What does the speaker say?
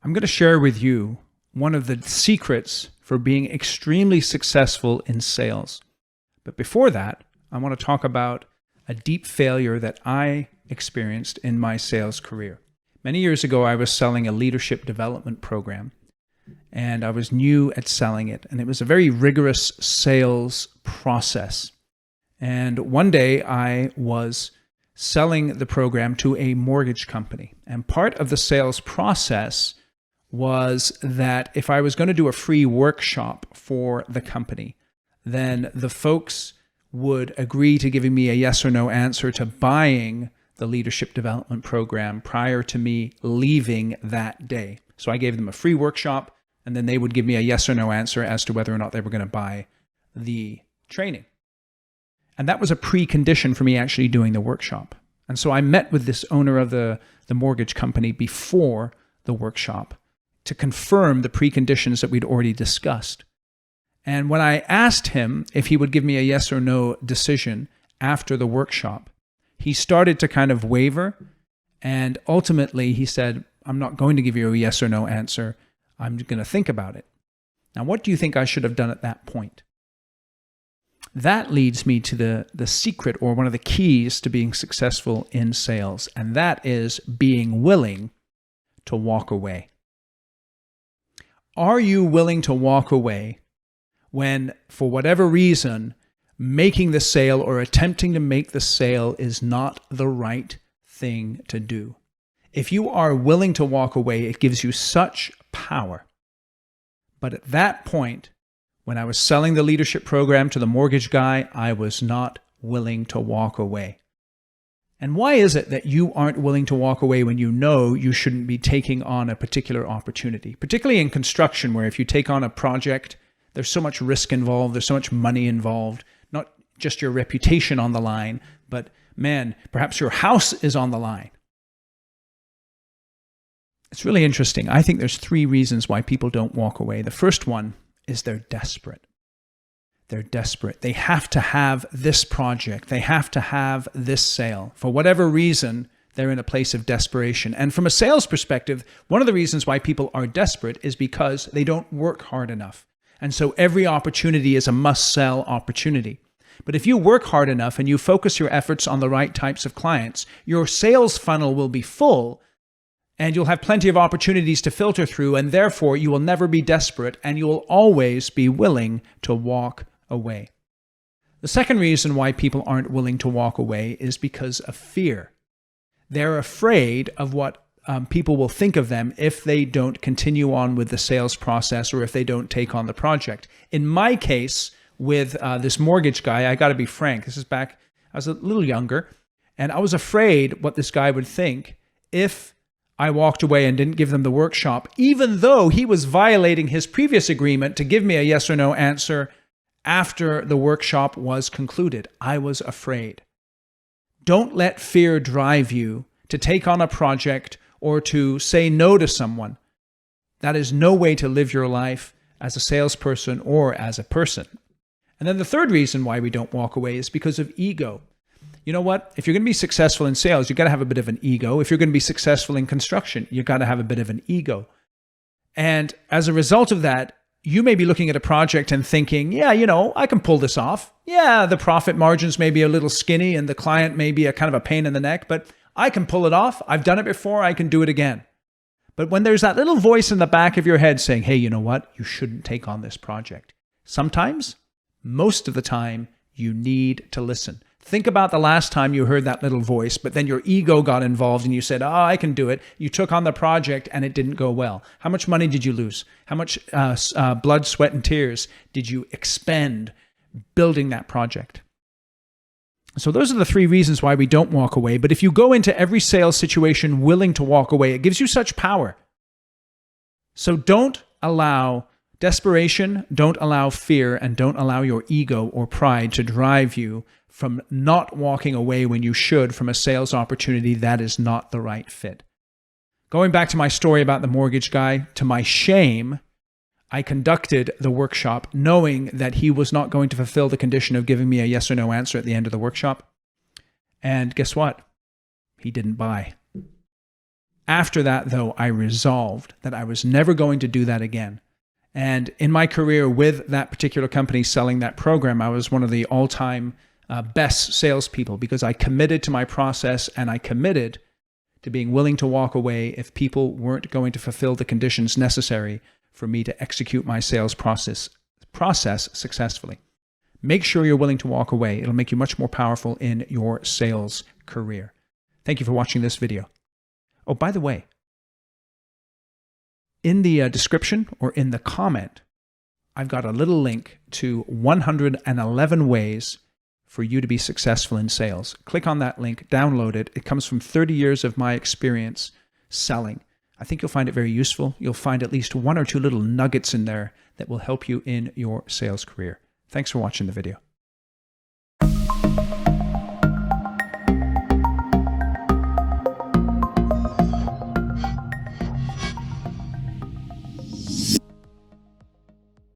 I'm going to share with you one of the secrets for being extremely successful in sales. But before that, I want to talk about a deep failure that I experienced in my sales career. Many years ago, I was selling a leadership development program, and I was new at selling it, and it was a very rigorous sales process. And one day, I was selling the program to a mortgage company, and part of the sales process was that if I was going to do a free workshop for the company, then the folks would agree to giving me a yes or no answer to buying the leadership development program prior to me leaving that day. So I gave them a free workshop, and then they would give me a yes or no answer as to whether or not they were going to buy the training. And that was a precondition for me actually doing the workshop. And so I met with this owner of the mortgage company before the workshop to confirm the preconditions that we'd already discussed. And when I asked him if he would give me a yes or no decision after the workshop, he started to kind of waver. And ultimately he said, I'm not going to give you a yes or no answer. I'm going to think about it. Now, what do you think I should have done at that point? That leads me to the secret, or one of the keys to being successful in sales. And that is being willing to walk away. Are you willing to walk away when, for whatever reason, making the sale or attempting to make the sale is not the right thing to do? If you are willing to walk away, it gives you such power. But at that point, when I was selling the leadership program to the mortgage guy, I was not willing to walk away. And why is it that you aren't willing to walk away when you know you shouldn't be taking on a particular opportunity? Particularly in construction, where if you take on a project, there's so much risk involved, there's so much money involved, not just your reputation on the line, but man, perhaps your house is on the line. It's really interesting. I think there's 3 reasons why people don't walk away. The first one is they're desperate. They're desperate. They have to have this project. They have to have this sale. For whatever reason, they're in a place of desperation. And from a sales perspective, one of the reasons why people are desperate is because they don't work hard enough. And so every opportunity is a must-sell opportunity. But if you work hard enough and you focus your efforts on the right types of clients, your sales funnel will be full, and you'll have plenty of opportunities to filter through, and therefore you will never be desperate, and you will always be willing to walk away. The second reason why people aren't willing to walk away is because of fear. They're afraid of what people will think of them if they don't continue on with the sales process or if they don't take on the project. In my case, with this mortgage guy, I got to be frank, this is back, I was a little younger, and I was afraid what this guy would think if I walked away and didn't give them the workshop, even though he was violating his previous agreement to give me a yes or no answer after the workshop was concluded. I was afraid. Don't let fear drive you to take on a project or to say no to someone. That is no way to live your life as a salesperson or as a person. And then the third reason why we don't walk away is because of ego. You know what? If you're going to be successful in sales, you've got to have a bit of an ego. If you're going to be successful in construction, you've got to have a bit of an ego. And as a result of that, you may be looking at a project and thinking, yeah, I can pull this off. Yeah, the profit margins may be a little skinny and the client may be a kind of a pain in the neck, but I can pull it off. I've done it before. I can do it again. But when there's that little voice in the back of your head saying, hey, you know what? You shouldn't take on this project. Sometimes, most of the time, you need to listen. Think about the last time you heard that little voice, but then your ego got involved and you said, oh, I can do it. You took on the project and it didn't go well. How much money did you lose? How much blood, sweat, and tears did you expend building that project? So those are the 3 reasons why we don't walk away. But if you go into every sales situation willing to walk away, it gives you such power. So don't allow desperation, don't allow fear, and don't allow your ego or pride to drive you from not walking away when you should from a sales opportunity that is not the right fit. Going back to my story about the mortgage guy, to my shame, I conducted the workshop knowing that he was not going to fulfill the condition of giving me a yes or no answer at the end of the workshop. And guess what? He didn't buy. After that, though, I resolved that I was never going to do that again. And in my career with that particular company selling that program, I was one of the all-time best salespeople because I committed to my process and I committed to being willing to walk away if people weren't going to fulfill the conditions necessary for me to execute my sales process successfully. Make sure you're willing to walk away. It'll make you much more powerful in your sales career. Thank you for watching this video. Oh, by the way, in the description or in the comment, I've got a little link to 111 ways for you to be successful in sales. Click on that link, download it. It comes from 30 years of my experience selling. I think you'll find it very useful. You'll find at least one or two little nuggets in there that will help you in your sales career. Thanks for watching the video.